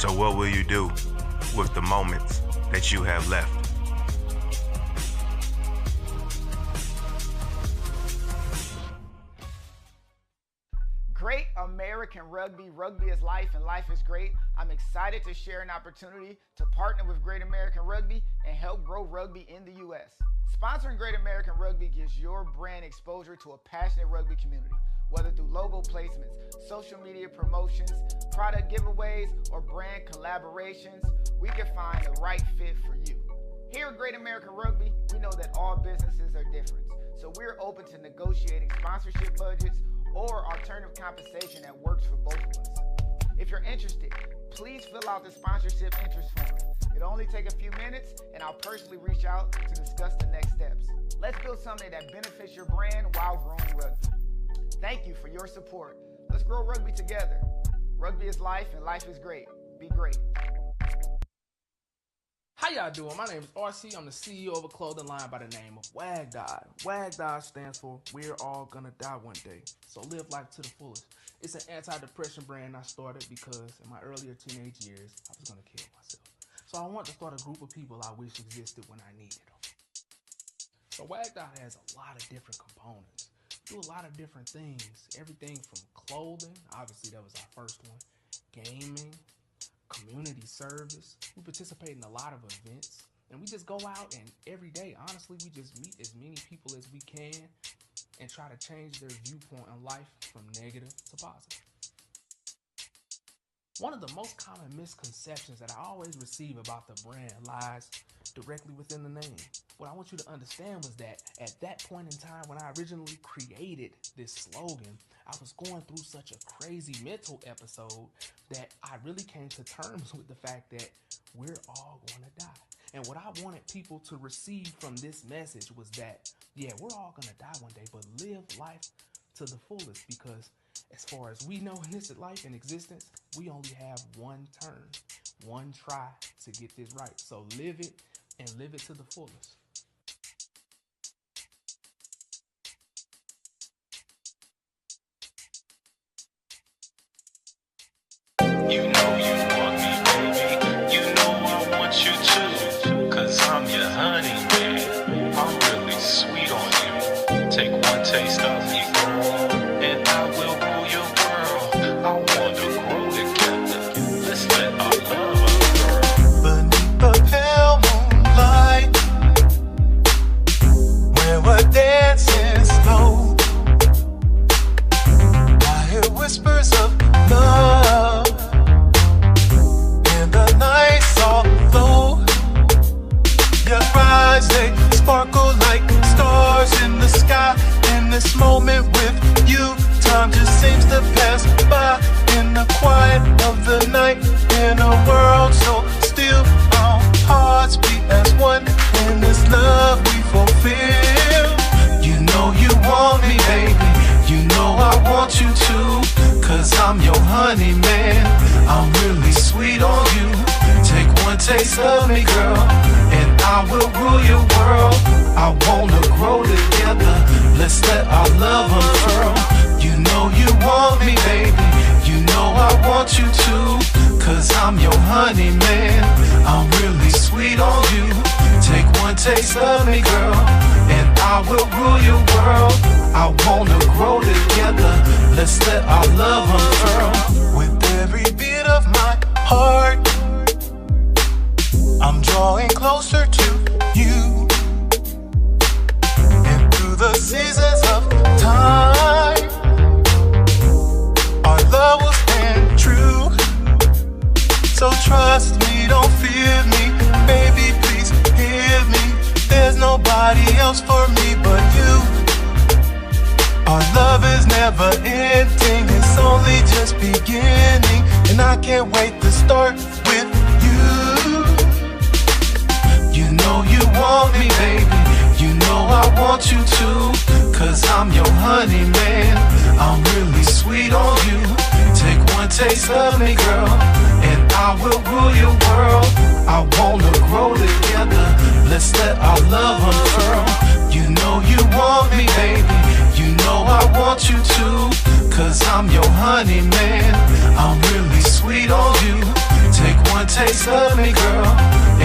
So what will you do with the moments that you have left? Great American Rugby. Rugby is life and life is great. I'm excited to share an opportunity to partner with Great American Rugby and help grow rugby in the U.S. Sponsoring Great American Rugby gives your brand exposure to a passionate rugby community, whether through logo placements, social media promotions, product giveaways, or brand collaborations. We can find the right fit for you. Here at Great American Rugby, we know that all businesses are different, so we're open to negotiating sponsorship budgets or alternative compensation that works for both of us. If you're interested, please fill out the sponsorship interest form. It'll only take a few minutes, and I'll personally reach out to discuss the next steps. Let's build something that benefits your brand while growing rugby. Thank you for your support. Let's grow rugby together. Rugby is life, and life is great. Be great. How y'all doing? My name is RC. I'm the CEO of a clothing line by the name of WAGDI. WAGDI stands for We're All Gonna Die One Day. So live life to the fullest. It's an anti-depression brand I started because in my earlier teenage years, I was gonna kill myself. So I wanted to start a group of people I wish existed when I needed them. So WAGDI has a lot of different components. Do a lot of different things. Everything from clothing, obviously that was our first one, gaming, community service. We participate in a lot of events, and we just go out and every day, honestly, we just meet as many people as we can and try to change their viewpoint on life from negative to positive. One of the most common misconceptions that I always receive about the brand lies directly within the name. What I want you to understand was that at that point in time when I originally created this slogan, I was going through such a crazy mental episode that I really came to terms with the fact that we're all going to die. And what I wanted people to receive from this message was that, yeah, we're all going to die one day, but live life to the fullest, because as far as we know in this life and existence, we only have one turn, one try to get this right. So live it and live it to the fullest. You know you want me, baby. You know I want you too. Cause I'm your honey, man. I'm really sweet on you. Take one taste of me, girl, and I will rule your world. I wanna grow together. Let's let our love unfurl. Beneath the pale moonlight, where we're dancing slow, I hear whispers of love. They sparkle like stars in the sky. In this moment with you, time just seems to pass by. In the quiet of the night, in a world so still, our hearts beat as one. In this love we fulfill. You know you want me, baby. You know I want you too. Cause I'm your honey, man. I'm really sweet on you. Take one taste of me, girl, and I will rule your world. I wanna grow together. Let's let our love unfurl. You know you want me, baby. You know I want you too. Cause I'm your honey, man. I'm really sweet on you. Take one taste of me, girl, and I will rule your world. I wanna grow together. Let's let our love unfurl. With every beat of my heart, I'm drawing closer to you. And through the seasons of time, our love will stand true. So trust me, don't fear me. Baby, please hear me. There's nobody else for me but you. Our love is never ending. It's only just beginning. And I can't wait to start with you. You know you want me, baby. You know I want you too. Cause I'm your honey, man. I'm really sweet on you. Take one taste of me, girl, and I will rule your world. I wanna grow together. Let's let our love unfurl. You know you want me, baby. You know I want you too. Cause I'm your honey, man. I'm really sweet on you. Take taste of me, girl,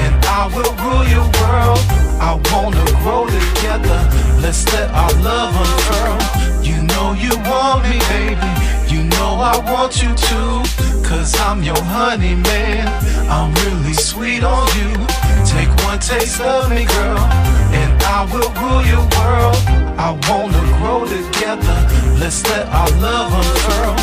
and I will rule your world. I wanna grow together, let's let our love unfurl. You know you want me, baby, you know I want you too, cause I'm your honey man, I'm really sweet on you. Take one taste of me, girl, and I will rule your world. I wanna grow together, let's let our love unfurl.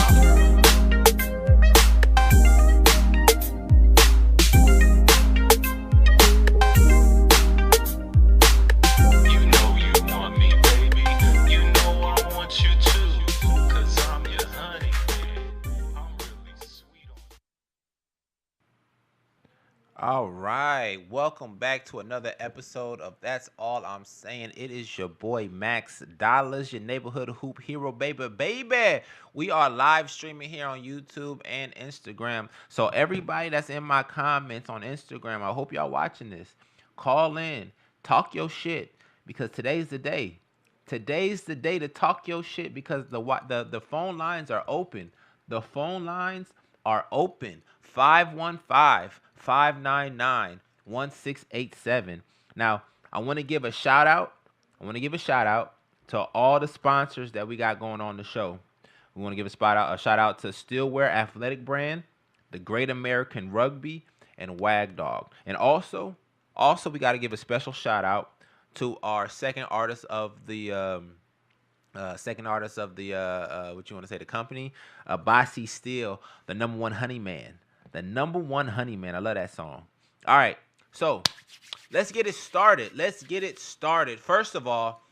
All right, welcome back to another episode of That's All I'm Saying. It is your boy Max Dollars, your neighborhood hoop hero, baby. We are live streaming here on YouTube and Instagram. So everybody that's in my comments on Instagram, I hope y'all watching this. Call in, talk your shit, because today's the day. Today's the day to talk your shit because the phone lines are open. The phone lines are open. 515-599-1687. Now, I want to give a shout out. To all the sponsors that we got going on the show. We want to give a shout out to Stillwear Athletic Brand, the Great American Rugby, and Wag Dog. And also we got to give a special shout out to our second artist of the the company, Bossy Steel, the number one honey man. I love that song. All right, so let's get it started. First of all,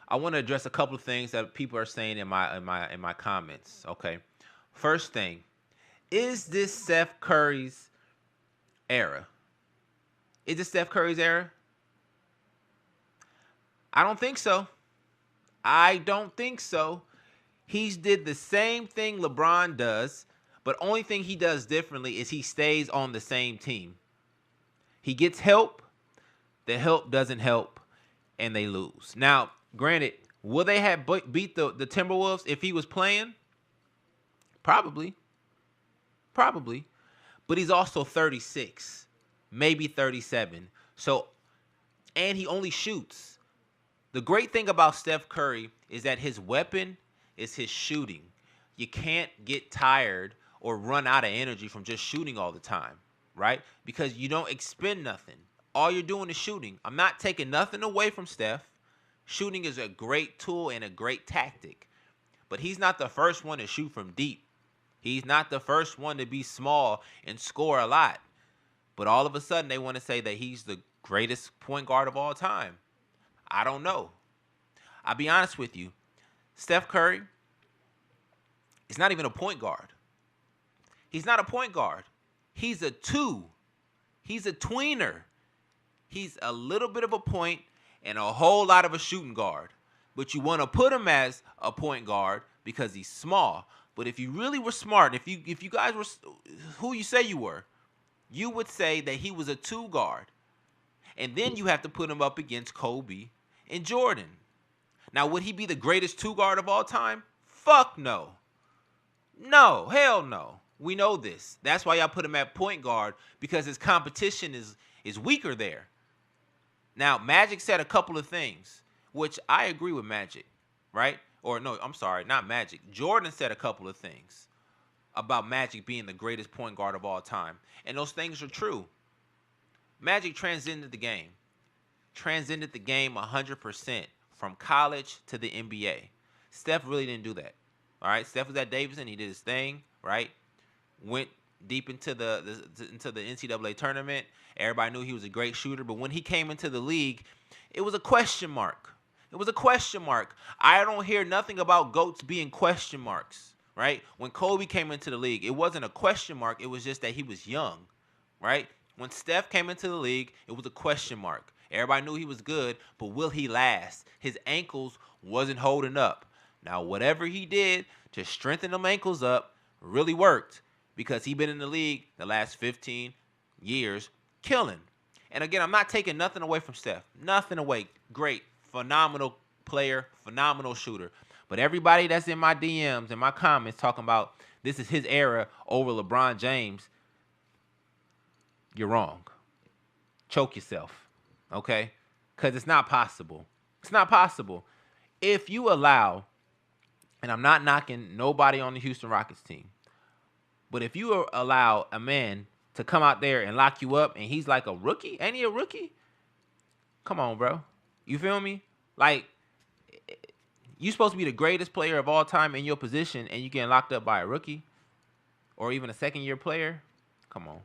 I want to address a couple of things that people are saying in my comments. Okay, first thing, is this Steph Curry's era? Is it Steph Curry's era? I don't think so. He's did the same thing LeBron does, but only thing he does differently is he stays on the same team. He gets help, the help doesn't help, and they lose. Now, granted, will they have beat the Timberwolves if he was playing? Probably. But he's also 36, maybe 37. So, and he only shoots. The great thing about Steph Curry is that his weapon is his shooting. You can't get tired or run out of energy from just shooting all the time, right? Because you don't expend nothing. All you're doing is shooting. I'm not taking nothing away from Steph. Shooting is a great tool and a great tactic. But he's not the first one to shoot from deep. He's not the first one to be small and score a lot. But all of a sudden, they want to say that he's the greatest point guard of all time. I don't know. I'll be honest with you. Steph Curry is not even a point guard. He's not a point guard. He's a two. He's a tweener. He's a little bit of a point and a whole lot of a shooting guard. But you want to put him as a point guard because he's small. But if you really were smart, if you guys were who you say you were, you would say that he was a two guard. And then you have to put him up against Kobe and Jordan. Now, would he be the greatest two guard of all time? Fuck no. No, hell no. We know this. That's why y'all put him at point guard, because his competition is weaker there. Now, Magic said a couple of things, which I agree with Magic, right? Or no, I'm sorry, not Magic. Jordan said a couple of things about Magic being the greatest point guard of all time. And those things are true. Magic transcended the game. 100% from college to the NBA. Steph really didn't do that. All right, Steph was at Davidson. He did his thing, right? Went deep into the NCAA tournament. Everybody knew he was a great shooter, but when he came into the league, it was a question mark. I don't hear nothing about GOATs being question marks, right? When Kobe came into the league, it wasn't a question mark. It was just that he was young, right? When Steph came into the league, it was a question mark. Everybody knew he was good, but will he last? His ankles wasn't holding up. Now, whatever he did to strengthen them ankles up really worked, because he's been in the league the last 15 years killing. And again, I'm not taking nothing away from Steph. Nothing away. Great, phenomenal player, phenomenal shooter. But everybody that's in my DMs and my comments talking about this is his era over LeBron James, you're wrong. Choke yourself, okay? Because it's not possible. It's not possible. If you allow, and I'm not knocking nobody on the Houston Rockets team, but if you allow a man to come out there and lock you up and he's like a rookie, ain't he a rookie? Come on, bro. You feel me? Like, you supposed to be the greatest player of all time in your position and you getting locked up by a rookie or even a second-year player? Come on.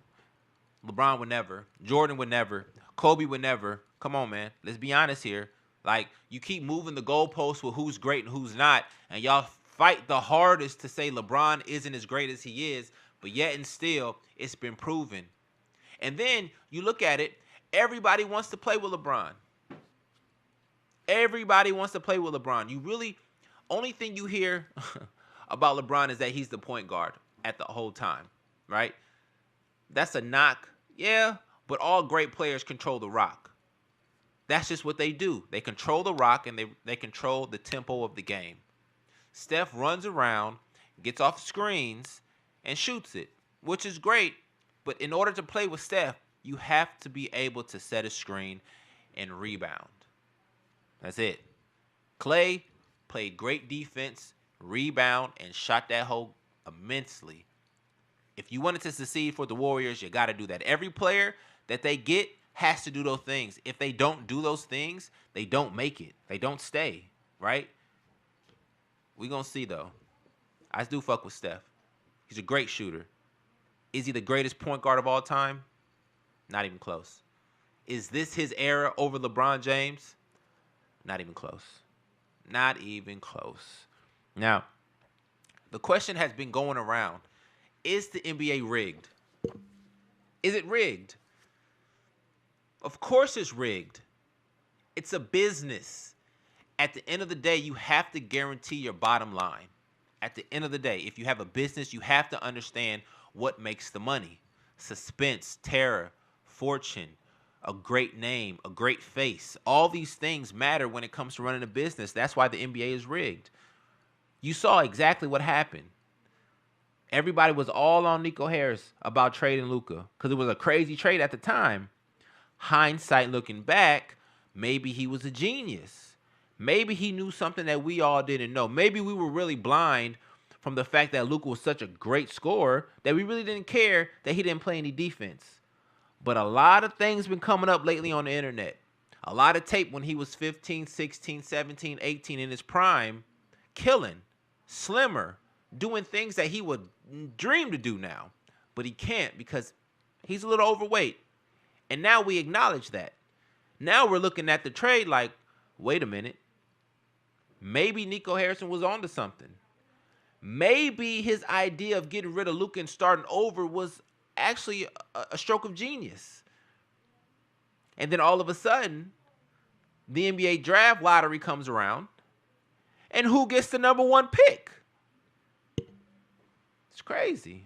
LeBron would never. Jordan would never. Kobe would never. Come on, man. Let's be honest here. Like, you keep moving the goalposts with who's great and who's not, and y'all fight the hardest to say LeBron isn't as great as he is, but yet and still, it's been proven. And then you look at it, everybody wants to play with LeBron. Everybody wants to play with LeBron. You really, only thing you hear about LeBron is that he's the point guard at the whole time, right? That's a knock, yeah, but all great players control the rock. That's just what they do. They control the rock and they control the tempo of the game. Steph runs around, gets off screens, and shoots it, which is great. But in order to play with Steph, you have to be able to set a screen and rebound. That's it. Klay played great defense, rebound, and shot that hole immensely. If you wanted to succeed for the Warriors, you got to do that. Every player that they get has to do those things. If they don't do those things, they don't make it. They don't stay, right? We're going to see, though. I do fuck with Steph. He's a great shooter. Is he the greatest point guard of all time? Not even close. Is this his era over LeBron James? Not even close. Not even close. Now, the question has been going around. Is the NBA rigged? Is it rigged? Of course it's rigged. It's a business. At the end of the day, you have to guarantee your bottom line. At the end of the day, if you have a business, you have to understand what makes the money. Suspense, terror, fortune, a great name, a great face. All these things matter when it comes to running a business. That's why the NBA is rigged. You saw exactly what happened. Everybody was all on Nico Harris about trading Luka because it was a crazy trade at the time. Hindsight looking back, maybe he was a genius. Maybe he knew something that we all didn't know. Maybe we were really blind from the fact that Luka was such a great scorer that we really didn't care that he didn't play any defense. But a lot of things been coming up lately on the internet. A lot of tape when he was 15, 16, 17, 18 in his prime, killing, slimmer, doing things that he would dream to do now. But he can't because he's a little overweight. And now we acknowledge that. Now we're looking at the trade like, wait a minute. Maybe Nico Harrison was onto something. Maybe his idea of getting rid of Luka and starting over was actually a stroke of genius. And then all of a sudden, the NBA draft lottery comes around. And who gets the number one pick? It's crazy.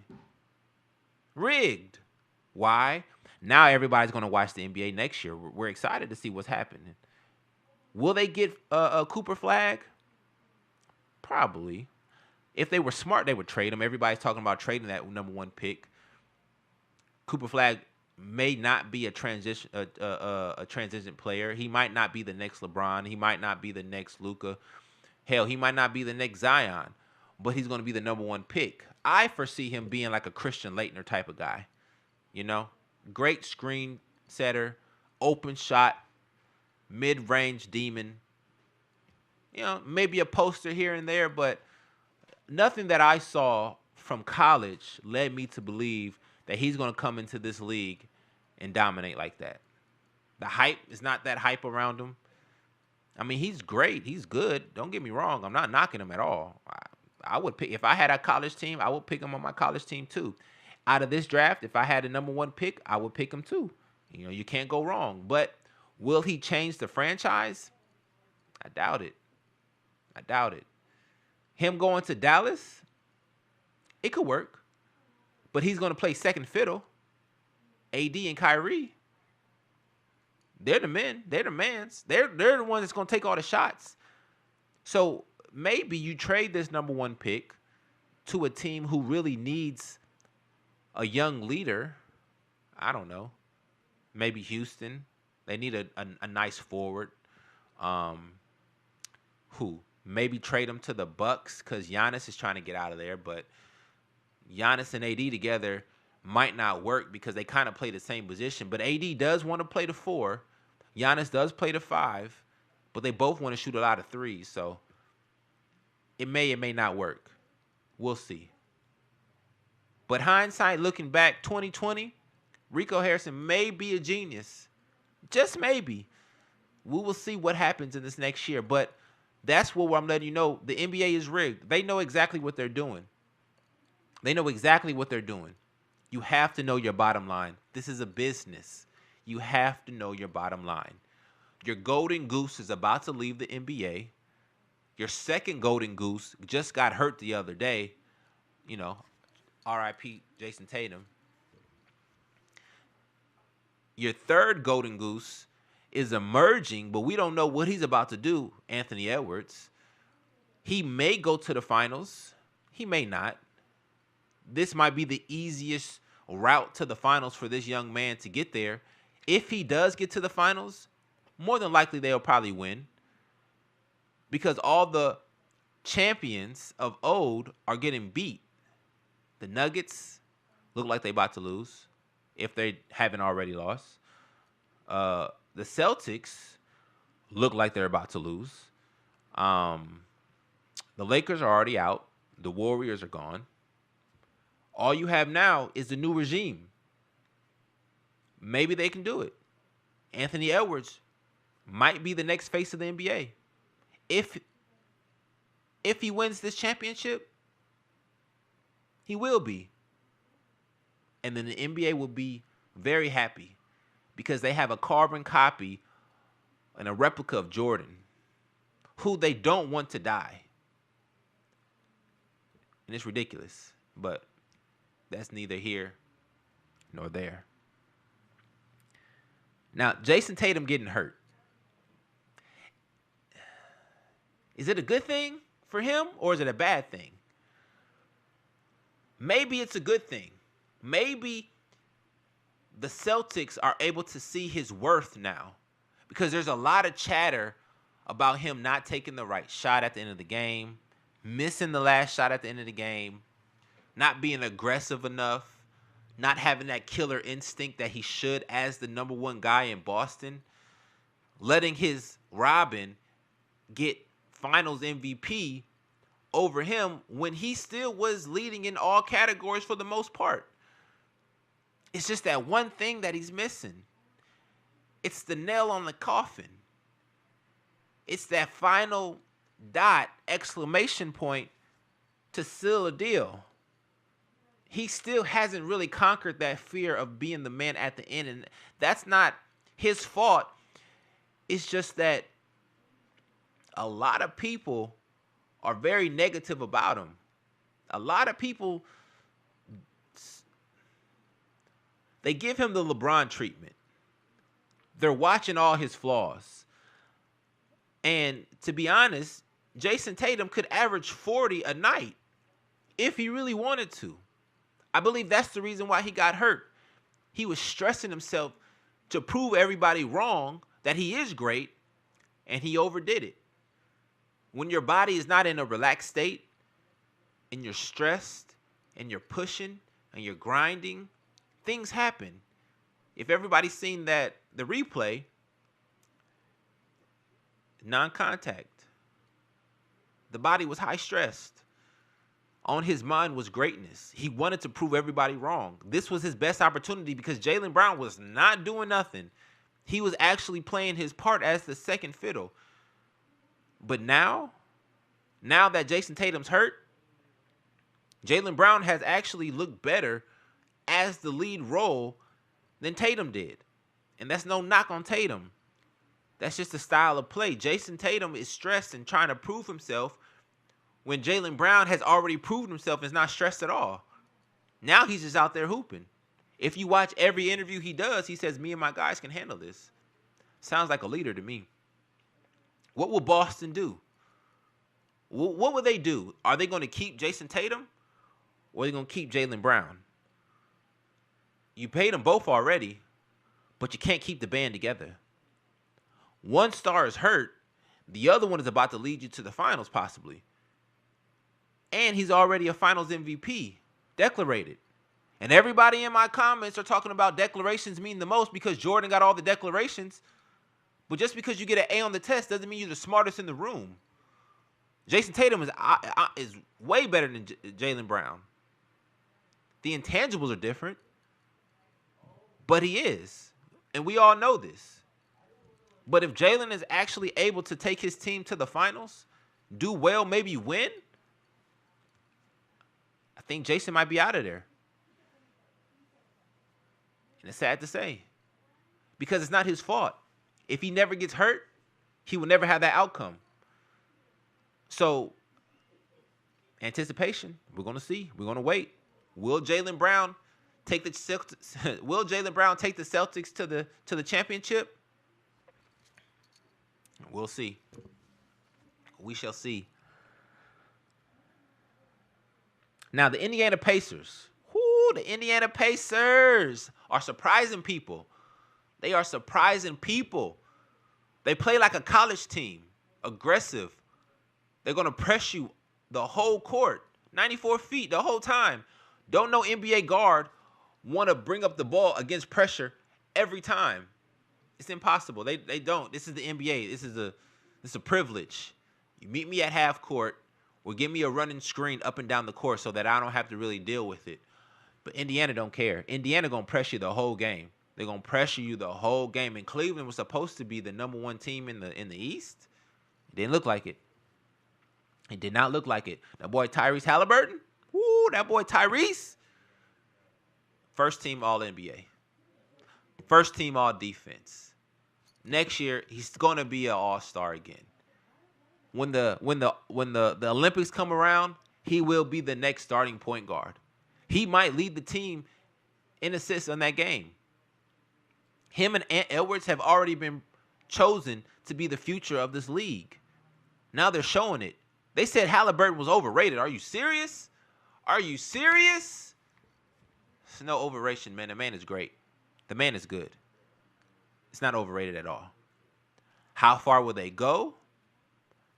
Rigged. Why? Now everybody's going to watch the NBA next year. We're excited to see what's happening. Will they get a Cooper Flag? Probably. If they were smart, they would trade him. Everybody's talking about trading that number one pick. Cooper Flag may not be a transition player. He might not be the next LeBron. He might not be the next Luka. Hell, he might not be the next Zion. But he's going to be the number one pick. I foresee him being like a Christian Laettner type of guy. You know? Great screen setter, open shot, mid-range demon. You know, maybe a poster here and there, but nothing that I saw from college led me to believe that he's going to come into this league and dominate like that. The hype is not that hype around him. I mean, he's great. He's good. Don't get me wrong. I'm not knocking him at all. I would pick, if I had a college team, I would pick him on my college team too. Out of this draft, if I had a number one pick, I would pick him too. You know, you can't go wrong. But will he change the franchise? I doubt it. I doubt it. Him going to Dallas, it could work. But he's going to play second fiddle. AD and Kyrie, they're the men. They're the mans. They're the ones that's going to take all the shots. So maybe you trade this number one pick to a team who really needs a young leader I don't know. Maybe Houston. They need a nice forward. Who? Maybe trade him to the Bucks because Giannis is trying to get out of there. But Giannis and AD together might not work because they kind of play the same position. But AD does want to play the 4. Giannis does play the 5. But they both want to shoot a lot of threes. So it may not work. We'll see. But hindsight, looking back, 2020, Rico Harrison may be a genius. Just maybe. We will see what happens in this next year. But that's what I'm letting you know. The NBA is rigged. They know exactly what they're doing. They know exactly what they're doing. You have to know your bottom line. This is a business. You have to know your bottom line. Your golden goose is about to leave the NBA. Your second golden goose just got hurt the other day. You know, R.I.P. Jason Tatum. Your third golden goose is emerging, but we don't know what he's about to do, Anthony Edwards. He may go to the finals. He may not. This might be the easiest route to the finals for this young man to get there. If he does get to the finals, more than likely they'll probably win because all the champions of old are getting beat. The Nuggets look like they're about to lose if they haven't already lost. The Celtics look like they're about to lose. The Lakers are already out. The Warriors are gone. All you have now is the new regime. Maybe they can do it. Anthony Edwards might be the next face of the NBA. If he wins this championship, he will be. And then the NBA will be very happy because they have a carbon copy and a replica of Jordan, who they don't want to die. And it's ridiculous, but that's neither here nor there. Now, Jason Tatum getting hurt. Is it a good thing for him or is it a bad thing? Maybe it's a good thing. Maybe the Celtics are able to see his worth now because there's a lot of chatter about him not taking the right shot at the end of the game, missing the last shot at the end of the game, not being aggressive enough, not having that killer instinct that he should as the number one guy in Boston, letting his Robin get finals MVP over him when he still was leading in all categories for the most part. It's just that one thing that he's missing. It's the nail on the coffin. It's that final dot, exclamation point to seal a deal. He still hasn't really conquered that fear of being the man at the end. And that's not his fault. It's just that a lot of people are very negative about him. A lot of people, they give him the LeBron treatment. They're watching all his flaws. And to be honest, Jason Tatum could average 40 a night if he really wanted to. I believe that's the reason why he got hurt. He was stressing himself to prove everybody wrong that he is great, and he overdid it. When your body is not in a relaxed state, and you're stressed, and you're pushing, and you're grinding, things happen. If everybody's seen the replay, non-contact. The body was high stressed. On his mind was greatness. He wanted to prove everybody wrong. This was his best opportunity because Jaylen Brown was not doing nothing. He was actually playing his part as the second fiddle. But now that Jason Tatum's hurt, Jaylen Brown has actually looked better as the lead role than Tatum did. And that's no knock on Tatum. That's just the style of play. Jason Tatum is stressed and trying to prove himself when Jaylen Brown has already proved himself and is not stressed at all. Now he's just out there hooping. If you watch every interview he does, he says, me and my guys can handle this. Sounds like a leader to me. What will Boston do? What will they do? Are they going to keep Jason Tatum or are they going to keep Jaylen Brown? You paid them both already, but you can't keep the band together. One star is hurt. The other one is about to lead you to the finals, possibly. And he's already a finals MVP, declarated. And everybody in my comments are talking about declarations mean the most because Jordan got all the declarations. But just because you get an A on the test doesn't mean you're the smartest in the room. Jason Tatum is way better than Jaylen Brown. The intangibles are different, but he is. And we all know this. But if Jaylen is actually able to take his team to the finals, do well, maybe win, I think Jason might be out of there. And it's sad to say, because it's not his fault. If he never gets hurt, he will never have that outcome. So, anticipation, we're going to see. We're going to wait. Will Jaylen Brown take the Celtics to the championship? We'll see. We shall see. Now, the Indiana Pacers. The Indiana Pacers are surprising people. They are surprising people. They play like a college team, aggressive. They're going to press you the whole court, 94 feet the whole time. Don't no NBA guard want to bring up the ball against pressure every time. It's impossible. They don't. This is the NBA. This is a privilege. You meet me at half court or give me a running screen up and down the court so that I don't have to really deal with it. But Indiana don't care. Indiana going to pressure you the whole game. They're going to pressure you the whole game. And Cleveland was supposed to be the number one team in the East. It didn't look like it. It did not look like it. That boy Tyrese Halliburton, that boy Tyrese, first team All-NBA. First team All-Defense. Next year, he's going to be an All-Star again. When the Olympics come around, he will be the next starting point guard. He might lead the team in assists on that game. Him and Ant Edwards have already been chosen to be the future of this league. Now they're showing it. They said Halliburton was overrated. Are you serious? Are you serious? It's no overration, man. The man is great. The man is good. It's not overrated at all. How far will they go?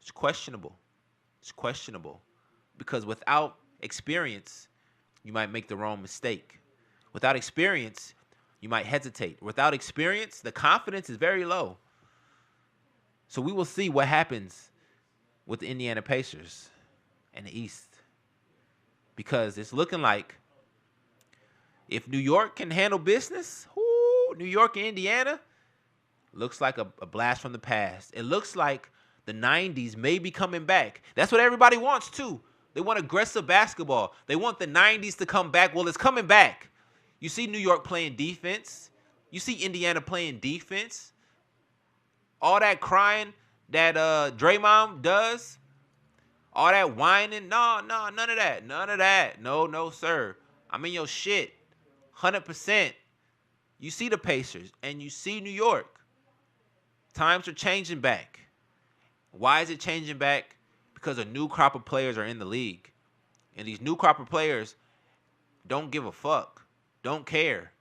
It's questionable. It's questionable. Because without experience, you might make the wrong mistake. Without experience, you might hesitate. Without experience, the confidence is very low. So we will see what happens with the Indiana Pacers and the East. Because it's looking like if New York can handle business, New York and Indiana, looks like a blast from the past. It looks like the 90s may be coming back. That's what everybody wants, too. They want aggressive basketball. They want the 90s to come back. Well, it's coming back. You see New York playing defense. You see Indiana playing defense. All that crying that Draymond does. All that whining. No, none of that. None of that. No, sir. I'm in your shit. 100%. You see the Pacers and you see New York. Times are changing back. Why is it changing back? Because a new crop of players are in the league. And these new crop of players don't give a fuck. Don't care.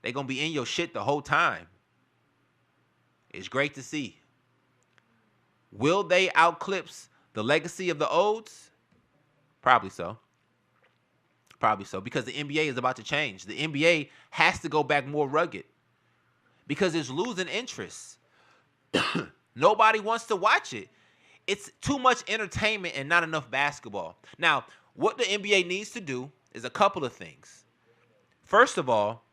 They're going to be in your shit the whole time. It's great to see. Will they outclips the legacy of the olds? Probably so. Probably so. Because the NBA is about to change. The NBA has to go back more rugged. Because it's losing interest. Nobody wants to watch it. It's too much entertainment and not enough basketball. Now, what the NBA needs to do is a couple of things. First of all,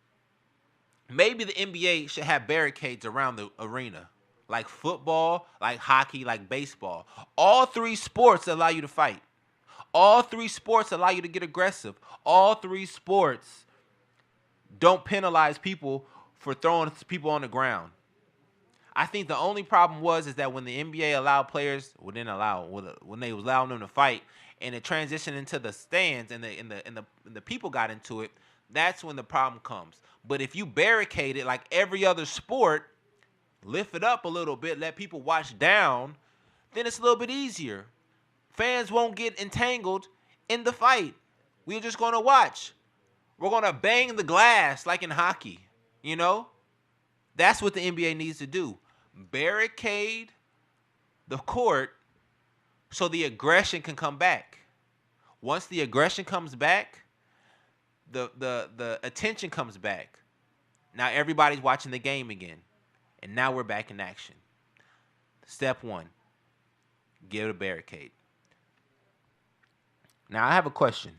maybe the NBA should have barricades around the arena. Like football, like hockey, like baseball. All three sports allow you to fight. All three sports allow you to get aggressive. All three sports don't penalize people for throwing people on the ground. I think the only problem is that when the NBA allowed players, when they was allowing them to fight, and it transitioned into the stands and the people got into it, that's when the problem comes. But if you barricade it like every other sport, lift it up a little bit, let people watch down, then it's a little bit easier. Fans won't get entangled in the fight. We're just going to watch. We're going to bang the glass like in hockey, you know? That's what the NBA needs to do. Barricade the court so the aggression can come back. Once the aggression comes back, the attention comes back. Now everybody's watching the game again. And now we're back in action. Step 1, get a barricade. Now I have a question.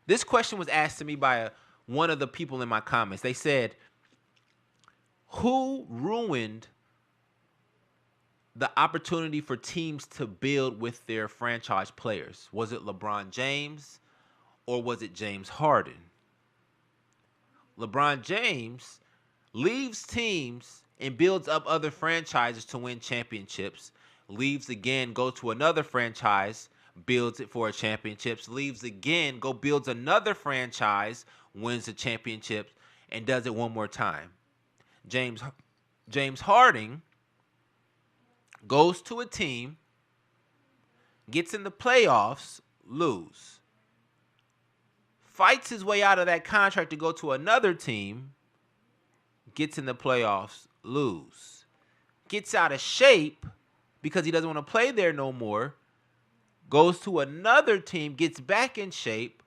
This question was asked to me by one of the people in my comments. They said, who ruined the opportunity for teams to build with their franchise players? Was it LeBron James or was it James Harden? LeBron James leaves teams and builds up other franchises to win championships. Leaves again, go to another franchise, builds it for a championship. Leaves again, go builds another franchise, wins the championship, and does it one more time. James Harden goes to a team, gets in the playoffs, lose. Fights his way out of that contract to go to another team, gets in the playoffs, lose. Gets out of shape because he doesn't want to play there no more, goes to another team, gets back in shape,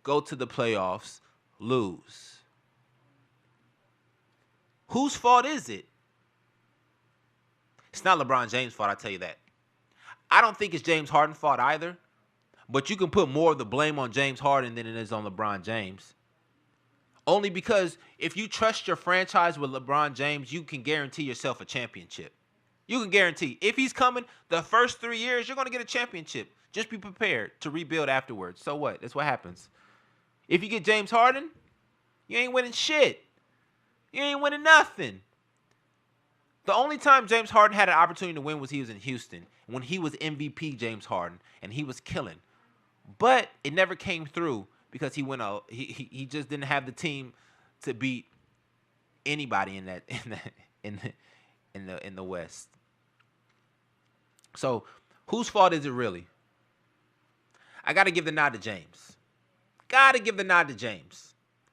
go to the playoffs, lose. Whose fault is it? It's not LeBron James' fault, I'll tell you that. I don't think it's James Harden's fault either. But you can put more of the blame on James Harden than it is on LeBron James. Only because if you trust your franchise with LeBron James, you can guarantee yourself a championship. You can guarantee. If he's coming the first 3 years, you're going to get a championship. Just be prepared to rebuild afterwards. So what? That's what happens. If you get James Harden, you ain't winning shit. You ain't winning nothing. The only time James Harden had an opportunity to win was he was in Houston. When he was MVP James Harden, and he was killing. But it never came through because he went out. He just didn't have the team to beat anybody in the West. So whose fault is it really? I got to give the nod to James.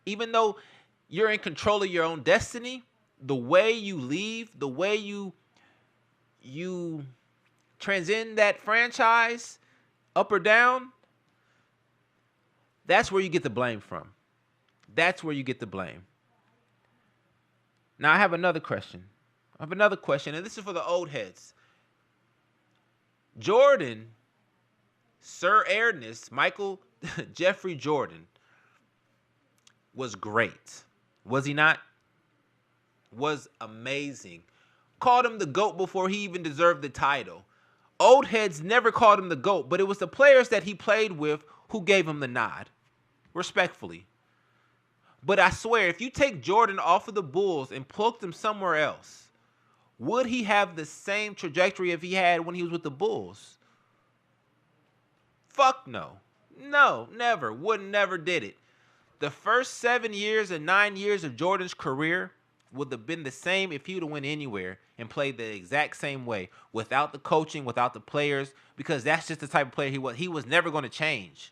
Even though you're in control of your own destiny, the way you leave, the way you transcend that franchise, up or down, that's where you get the blame from. Now, I have another question. And this is for the old heads. Jordan, Sir Ernest, Michael Jeffrey Jordan, was great. Was he not? Was amazing. Called him the GOAT before he even deserved the title. Old heads never called him the GOAT, but it was the players that he played with who gave him the nod. Respectfully. But I swear, if you take Jordan off of the Bulls and plucked him somewhere else, would he have the same trajectory if he had when he was with the Bulls? Fuck no. No, never. Never did it. The first 7 years and 9 years of Jordan's career would have been the same if he would have went anywhere and played the exact same way without the coaching, without the players, because that's just the type of player he was. He was never going to change.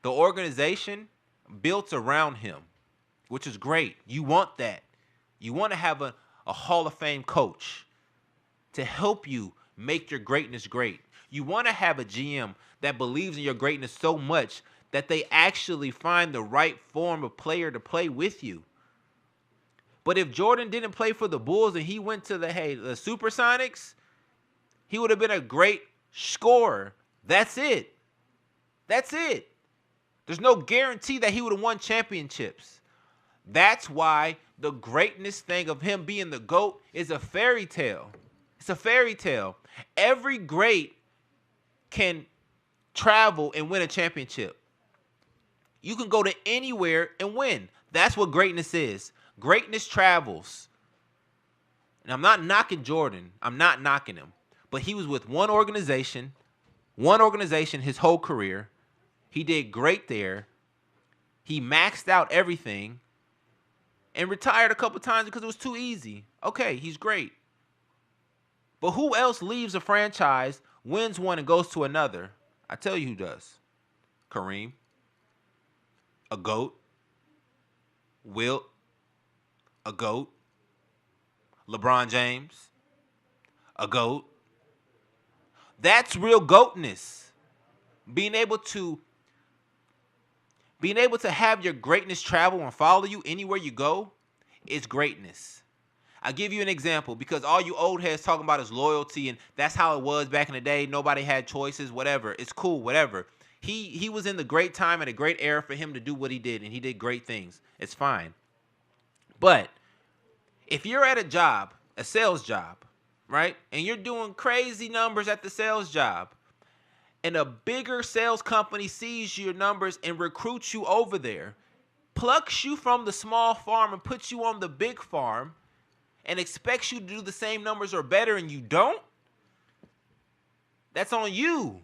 The organization built around him, which is great. You want that. You want to have a Hall of Fame coach to help you make your greatness great. You want to have a GM that believes in your greatness so much that they actually find the right form of player to play with you. But if Jordan didn't play for the Bulls and he went to the Supersonics, he would have been a great scorer. That's it. There's no guarantee that he would have won championships. That's why the greatness thing of him being the GOAT is a fairy tale. It's a fairy tale. Every great can travel and win a championship. You can go to anywhere and win. That's what greatness is. Greatness travels. And I'm not knocking Jordan. I'm not knocking him. But he was with one organization his whole career. He did great there. He maxed out everything and retired a couple times because it was too easy. Okay, he's great. But who else leaves a franchise, wins one, and goes to another? I tell you who does. Kareem, a GOAT. Wilt, a GOAT. LeBron James, a GOAT. That's real GOATness. Being able to have your greatness travel and follow you anywhere you go is greatness. I'll give you an example because all you old heads talking about is loyalty and that's how it was back in the day. Nobody had choices, whatever. It's cool, whatever. He was in the great time and a great era for him to do what he did, and he did great things. It's fine. But if you're at a job, a sales job, right, and you're doing crazy numbers at the sales job, and a bigger sales company sees your numbers and recruits you over there, plucks you from the small farm and puts you on the big farm, and expects you to do the same numbers or better and you don't, that's on you.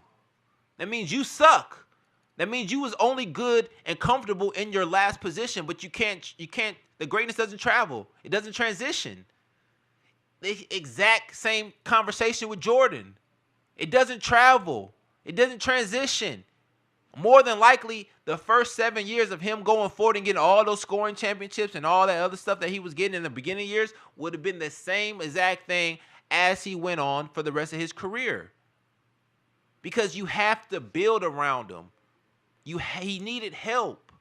That means you suck. That means you was only good and comfortable in your last position, but you can't, the greatness doesn't travel. It doesn't transition. The exact same conversation with Jordan. It doesn't travel. It doesn't transition. More than likely, the first 7 years of him going forward and getting all those scoring championships and all that other stuff that he was getting in the beginning years would have been the same exact thing as he went on for the rest of his career. Because you have to build around him. He needed help.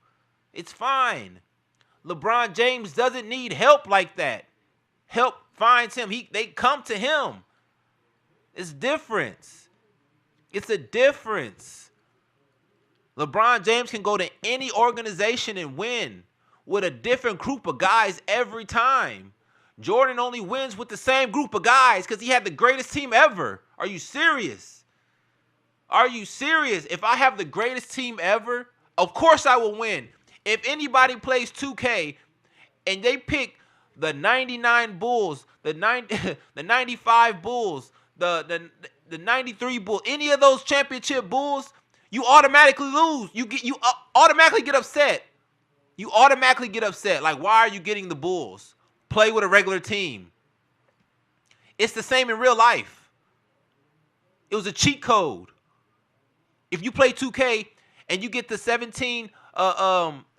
It's fine. LeBron James doesn't need help like that. Help finds him. They come to him. It's different. It's a difference. LeBron James can go to any organization and win with a different group of guys every time. Jordan only wins with the same group of guys because he had the greatest team ever. Are you serious? Are you serious? If I have the greatest team ever, of course I will win. If anybody plays 2K and they pick the 99 Bulls, the 95 Bulls, the 93 Bulls, any of those championship Bulls, you automatically lose. You automatically get upset. You automatically get upset. Like, why are you getting the Bulls? Play with a regular team. It's the same in real life. It was a cheat code. If you play 2K and you get the 17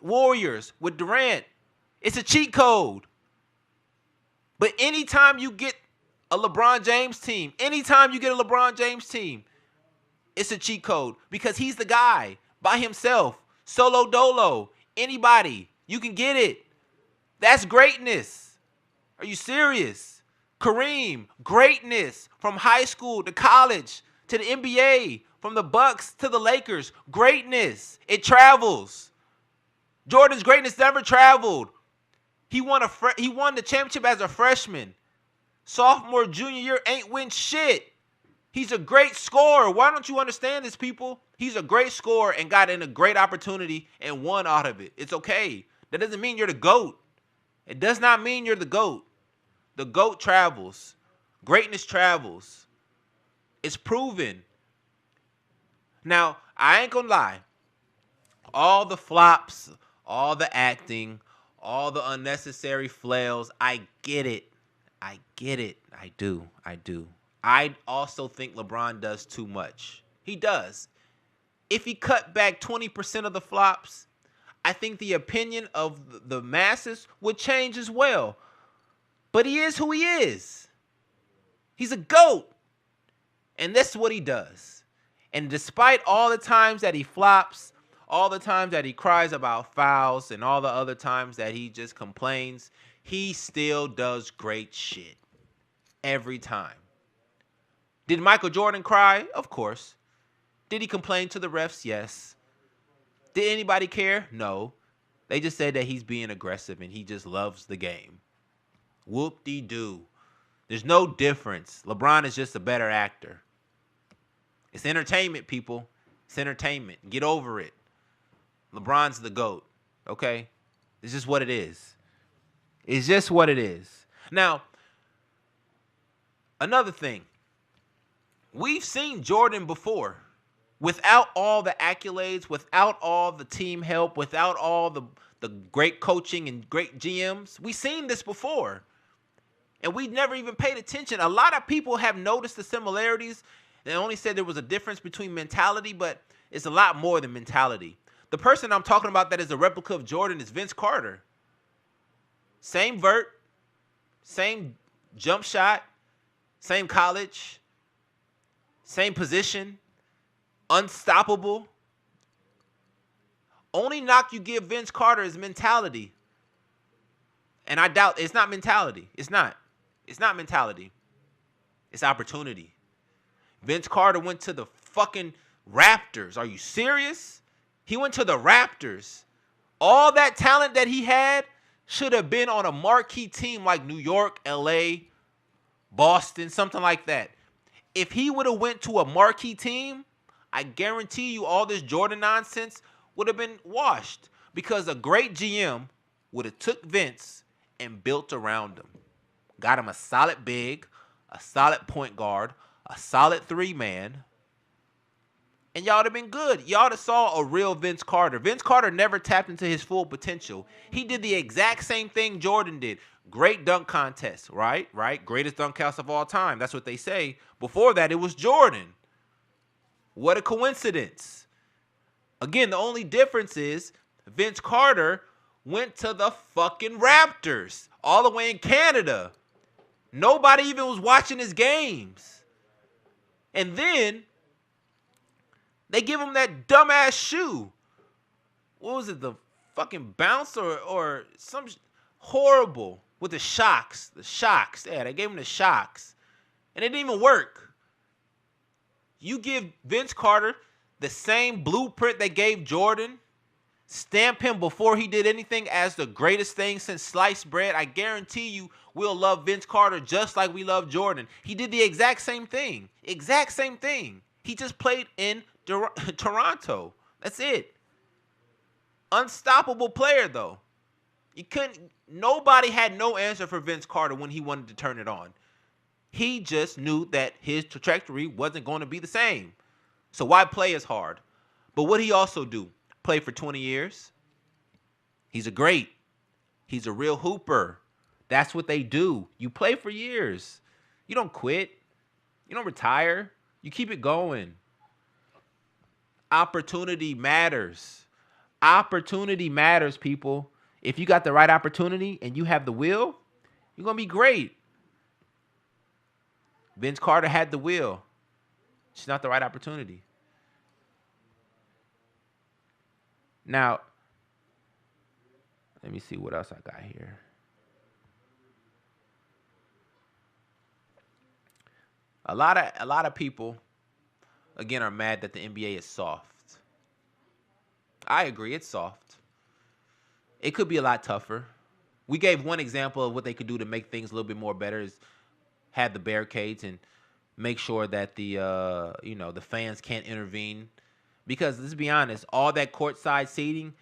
Warriors with Durant, it's a cheat code. But anytime you get a LeBron James team, it's a cheat code because he's the guy by himself, solo dolo, anybody. You can get it. That's greatness. Are you serious? Kareem, greatness from high school to college to the NBA, from the Bucks to the Lakers, greatness. It travels. Jordan's greatness never traveled. He won the championship as a freshman. Sophomore, junior year ain't win shit. He's a great scorer. Why don't you understand this, people? He's a great scorer and got in a great opportunity and won out of it. It's okay. That doesn't mean you're the GOAT. It does not mean you're the GOAT. The GOAT travels. Greatness travels. It's proven. Now, I ain't gonna lie. All the flops, all the acting, all the unnecessary flails, I get it. I do. I also think LeBron does too much. He does. If he cut back 20% of the flops, I think the opinion of the masses would change as well. But he is who he is. He's a GOAT. And that's what he does. And despite all the times that he flops, all the times that he cries about fouls, and all the other times that he just complains, he still does great shit. Every time. Did Michael Jordan cry? Of course. Did he complain to the refs? Yes. Did anybody care? No. They just said that he's being aggressive and he just loves the game. Whoop-de-doo. There's no difference. LeBron is just a better actor. It's entertainment, people. It's entertainment. Get over it. LeBron's the GOAT. Okay? It's just what it is. It's just what it is. Now, another thing. We've seen Jordan before. Without all the accolades, without all the team help, without all the great coaching and great GMs, we've seen this before. And we never even paid attention. A lot of people have noticed the similarities. They only said there was a difference between mentality, but It's a lot more than mentality. The person I'm talking about that is a replica of Jordan is Vince Carter. Same vert, same jump shot, same college, same position, unstoppable. Only knock you give Vince Carter is mentality. And I doubt it's not mentality. It's not. It's not mentality. It's opportunity. Vince Carter went to the fucking Raptors. Are you serious? He went to the Raptors. All that talent that he had should have been on a marquee team like New York, LA, Boston, something like that. If he would have went to a marquee team, I guarantee you all this Jordan nonsense would have been washed, because a great GM would have took Vince and built around him. Got him a solid big, a solid point guard, a solid 3-man, and y'all would have been good. Y'all would have saw a real Vince Carter. Vince Carter never tapped into his full potential. He did the exact same thing Jordan did. Great dunk contest, right? Greatest dunk contest of all time. That's what they say. Before that, it was Jordan. What a coincidence. Again, the only difference is Vince Carter went to the fucking Raptors, all the way in Canada. Nobody even was watching his games. And then they give him that dumbass shoe. What was it? The fucking bounce or some horrible with the shocks. The shocks. Yeah, they gave him the shocks. And it didn't even work. You give Vince Carter the same blueprint they gave Jordan, stamp him before he did anything as the greatest thing since sliced bread, I guarantee you we'll love Vince Carter just like we love Jordan. He did the exact same thing. Exact same thing. He just played in Toronto. That's it. Unstoppable player, though. Nobody had no answer for Vince Carter when he wanted to turn it on. He just knew that his trajectory wasn't going to be the same. So why play as hard? But what he also do? Play for 20 years? He's a real hooper. That's what they do. You play for years. You don't quit. You don't retire. You keep it going. Opportunity matters. Opportunity matters, people. If you got the right opportunity and you have the will, you're going to be great. Vince Carter had the will. It's not the right opportunity. Now, let me see what else I got here. A lot of people, again, are mad that the NBA is soft. I agree, it's soft. It could be a lot tougher. We gave one example of what they could do to make things a little bit more better, is have the barricades and make sure that the fans can't intervene. Because let's be honest, all that courtside seating,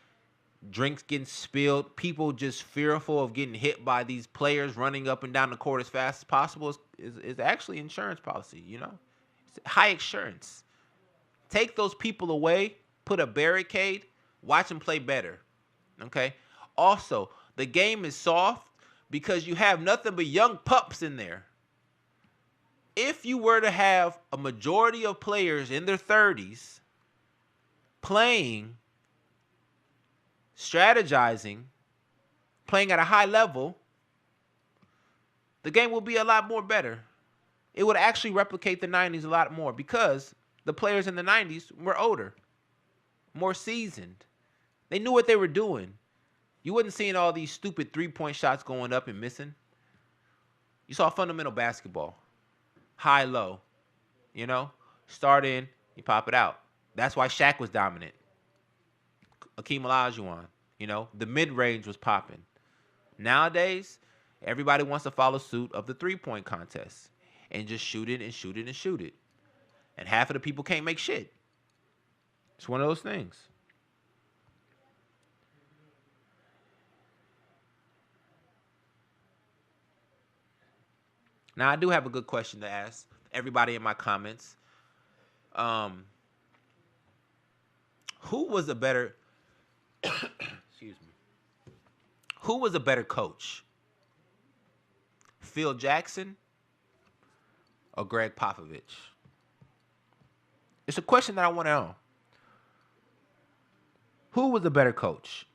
drinks getting spilled, people just fearful of getting hit by these players running up and down the court as fast as possible is actually insurance policy, It's high insurance. Take those people away, put a barricade, watch them play better, okay? Also, the game is soft because you have nothing but young pups in there. If you were to have a majority of players in their 30s playing, strategizing, playing at a high level, the game will be a lot more better. It would actually replicate the 90s a lot more because the players in the 90s were older, more seasoned. They knew what they were doing. You wasn't seeing all these stupid three-point shots going up and missing. You saw fundamental basketball. High, low. Start in, you pop it out. That's why Shaq was dominant. Akeem Olajuwon, the mid-range was popping. Nowadays, everybody wants to follow suit of the three-point contest and just shoot it and shoot it and shoot it. And half of the people can't make shit. It's one of those things. Now, I do have a good question to ask everybody in my comments. Who was a better excuse me. Who was a better coach? Phil Jackson or Greg Popovich? It's a question that I want to know. Who was the better coach?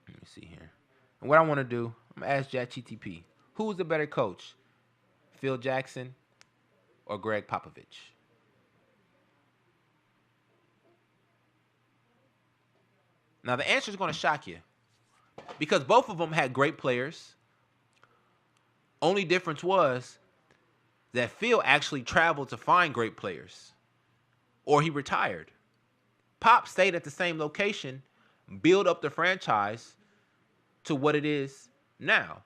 Let me see here. And what I want to do, I'm going to ask ChatGPT. Who was the better coach? Phil Jackson or Greg Popovich? Now, the answer is going to shock you because both of them had great players. Only difference was that Phil actually traveled to find great players, or he retired. Pop stayed at the same location, build up the franchise to what it is now.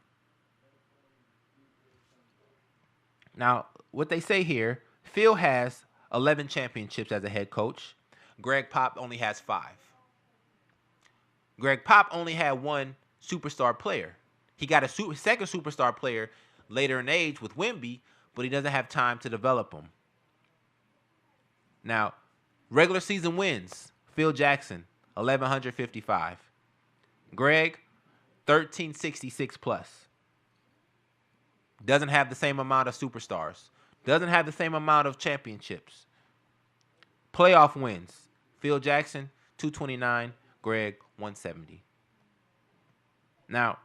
Now, what they say here, Phil has 11 championships as a head coach. Greg Pop only has 5. Greg Pop only had one superstar player. He got a second superstar player later in age with Wemby, but he doesn't have time to develop him. Now, regular season wins, Phil Jackson, 1,155. Greg, 1,366 plus. Doesn't have the same amount of superstars. Doesn't have the same amount of championships. Playoff wins, Phil Jackson, 229. Greg, 170. Now,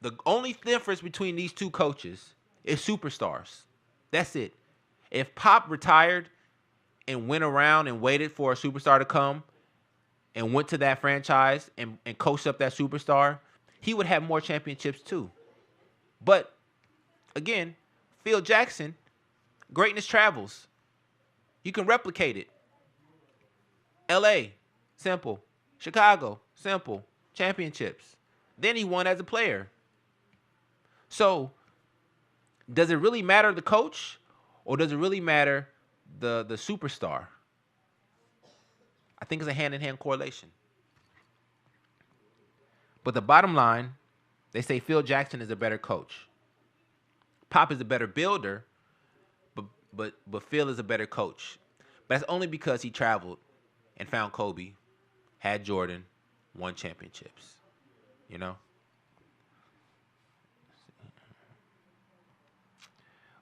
the only difference between these two coaches is superstars. That's it. If Pop retired and went around and waited for a superstar to come and went to that franchise and coached up that superstar, he would have more championships too. But, again, Phil Jackson, greatness travels. You can replicate it. L.A., simple. Chicago, simple. Championships. Then he won as a player. So, does it really matter the coach, or does it really matter the superstar? I think it's a hand-in-hand correlation. But the bottom line, they say Phil Jackson is a better coach. Pop is a better builder, but Phil is a better coach. But that's only because he traveled and found Kobe, had Jordan, won championships. You know?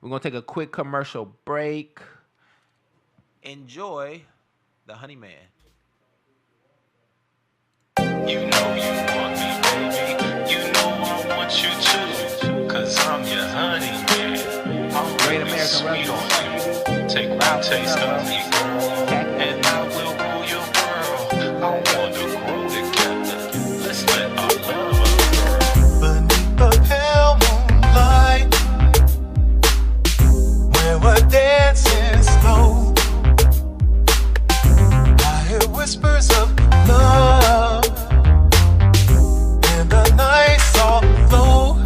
We're going to take a quick commercial break. Enjoy the Honey Man. You know you want me, baby. You know I want you too. Cause I'm your honey man. I'm Great really American sweet Rugby. on you. Take one taste of me, girl, and I will rule your world. I want to grow together. Let's let our love unfurl. Beneath the pale moonlight, where we're dancing slow, I hear whispers of love, and the night's all low.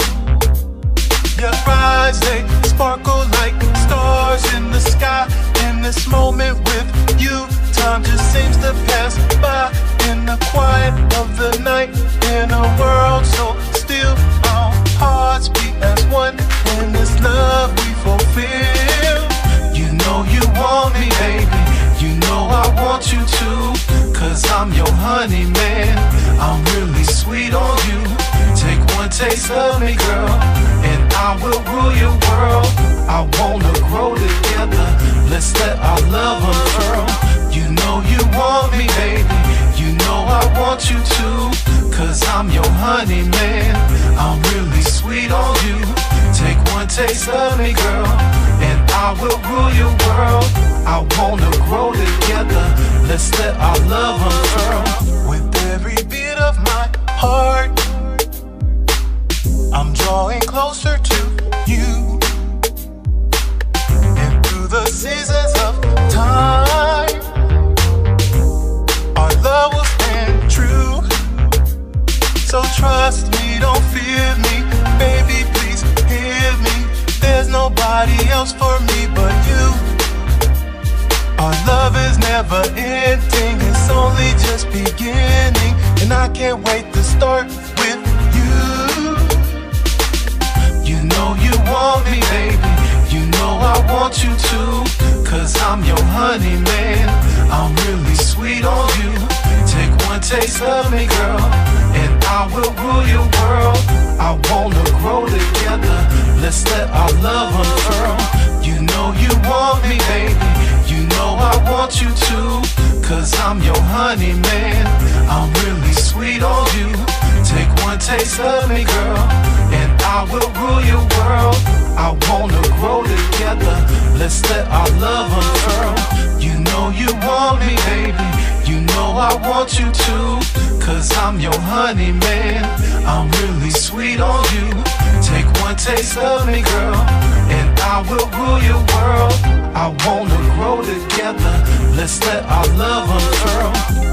Your eyes, they sparkle like stars in the sky. In this moment with you, time just seems to pass by. In the quiet of the night, in a world so still, our hearts beat as one. In this love we fulfill. You know you want me, baby. You know I want you too. Cause I'm your honey man. I'm really sweet on you. Take one taste of me, girl, and I will rule your world. I wanna grow together. Let's let our love unfurl. You know you want me, baby. You know I want you too. Cause I'm your honey man. I'm really sweet on you. Take one taste of me, girl, and I will rule your world. I wanna grow together. Let's let our love unfurl. With every beat of my heart, I'm drawing closer to you. And through the seasons of time, our love will stand true. So trust me, don't fear me. Baby, please hear me. There's nobody else for me but you. Our love is never ending. It's only just beginning. And I can't wait to start with you. You know you want me, baby. You know I want you too. Cause I'm your honey man. I'm really sweet on you. Take one taste of me, girl, and I will rule your world. I wanna grow together. Let's let our love unfurl. You know you want me, baby. You know I want you too. cause I'm your honey man. I'm really sweet on you. Take one taste of me, girl, and I will rule your world. I wanna grow together. Let's let our love unfurl. You know you want me, baby. You know I want you too. Cause I'm your honey man. I'm really sweet on you. Take one taste of me, girl, and I will rule your world. I wanna grow together. Let's let our love unfurl.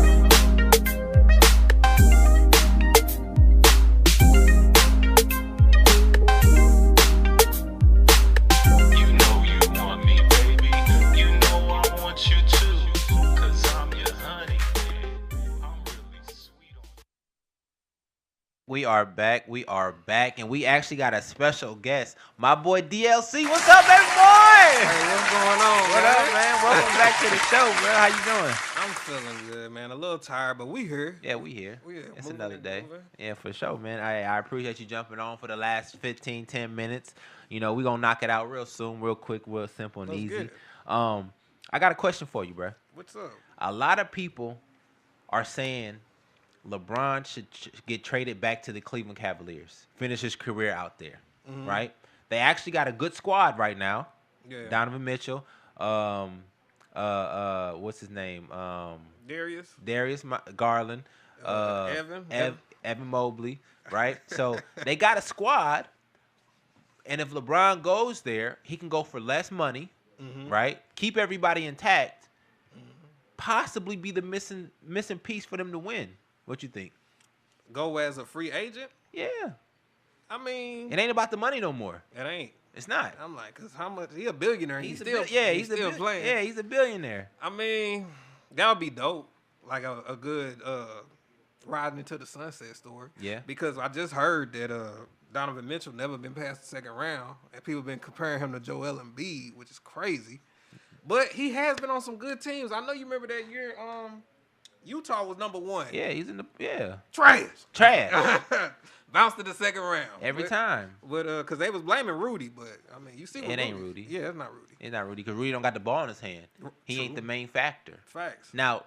We are back, and we actually got a special guest, my boy DLC. What's up, baby boy? Hey, what's going on? What up, man? Welcome back to the show, bro. How you doing? I'm feeling good, man. A little tired, but we here. Yeah, we here. It's moving another day. moving. Yeah, for sure, man. I appreciate you jumping on for the last 15, 10 minutes. You know, we're going to knock it out real soon, real quick, real simple and Let's easy. get it. I got a question for you, bro. What's up? A lot of people are saying LeBron should get traded back to the Cleveland Cavaliers, finish his career out there, right? They actually got a good squad right now. Yeah. Donovan Mitchell, what's his name? Darius Garland, Evan Mobley, right? So they got a squad, and if LeBron goes there, he can go for less money, right? Keep everybody intact, possibly be the missing piece for them to win. What you think? Go as a free agent? Yeah. I mean, It ain't about the money no more. it ain't. It's not. I'm like, cause how much? He a billionaire. He's still playing. Yeah, he's a billionaire. I mean, that would be dope. Like a good riding into the sunset story. Yeah. Because I just heard that Donovan Mitchell never been past the second round, and people been comparing him to Joel Embiid, which is crazy. But he has been on some good teams. I know you remember that year. Utah was number one. Yeah, he's in the Trash. Bounced to the second round every time. But because they was blaming Rudy, but I mean, you see, what It ain't Rudy. Yeah, it's not Rudy. It's not Rudy because Rudy don't got the ball in his hand. He ain't the main factor. Facts. Now,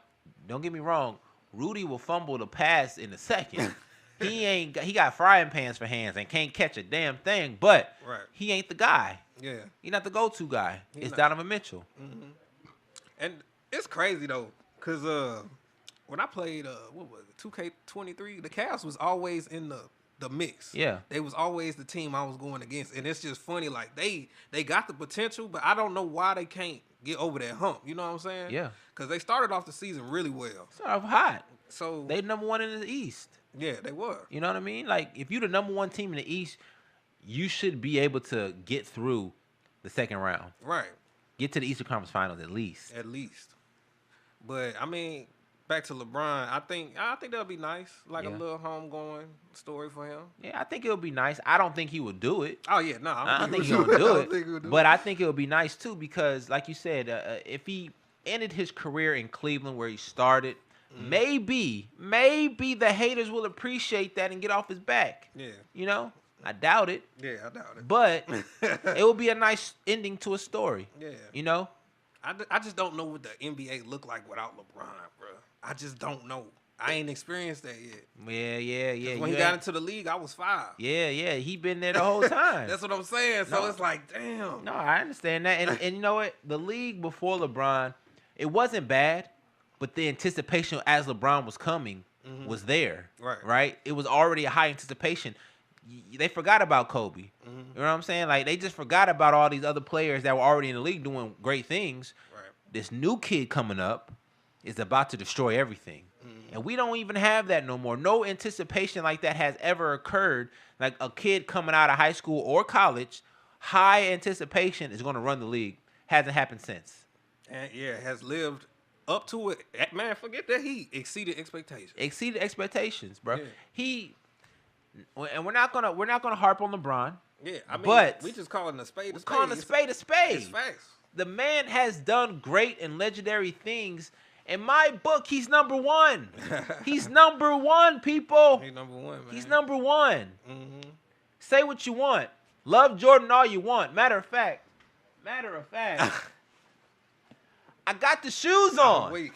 don't get me wrong. Rudy will fumble the pass in a second. He got frying pans for hands and can't catch a damn thing. But he ain't the guy. Yeah. He not the go-to guy. It's not. Donovan Mitchell. And it's crazy though, cause when I played what was it, 2K23, the Cavs was always in the mix. Yeah. They was always the team I was going against. And it's just funny, like they got the potential, but I don't know why they can't get over that hump. You know what I'm saying? Yeah. Because they started off the season really well. Started off hot. So They number one in the East. yeah, they were. You know what I mean? Like, if you're the number one team in the East, you should be able to get through the second round. Right. Get to the Eastern Conference Finals at least. At least. But I mean, back to LeBron, I think that'll be nice. Like a little homegoing story for him. Yeah, I think it'll be nice. I don't think he would do it. Oh yeah, no. I don't think he'll do it. But I think it'll be nice too because, like you said, if he ended his career in Cleveland where he started, maybe the haters will appreciate that and get off his back. Yeah. You know? I doubt it. Yeah, I doubt it. But it will be a nice ending to a story. Yeah. You know? I just don't know what the NBA look like without LeBron, bro. I just don't know. I ain't experienced that yet. Yeah. When he got into the league, I was 5. Yeah. He been there the whole time. That's what I'm saying. So it's like, damn. No, I understand that. And you know what? The league before LeBron, it wasn't bad, but the anticipation as LeBron was coming was there. Right? It was already a high anticipation. They forgot about Kobe. You know what I'm saying? Like, they just forgot about all these other players that were already in the league doing great things. Right. This new kid coming up is about to destroy everything. And we don't even have that no more. No anticipation like that has ever occurred. Like a kid coming out of high school or college, high anticipation is going to run the league. Hasn't happened since. And yeah, has lived up to it. Man, forget that he exceeded expectations. Exceeded expectations, bro. Yeah. And we're not gonna harp on LeBron. Yeah, I mean, but we just calling a spade a spade. Calling a spade a spade. It's facts. The man has done great and legendary things. In my book, he's number one. He's number one, people. He's number one, man. He's number one. Say what you want. Love Jordan all you want. Matter of fact, I got the shoes on. Wait.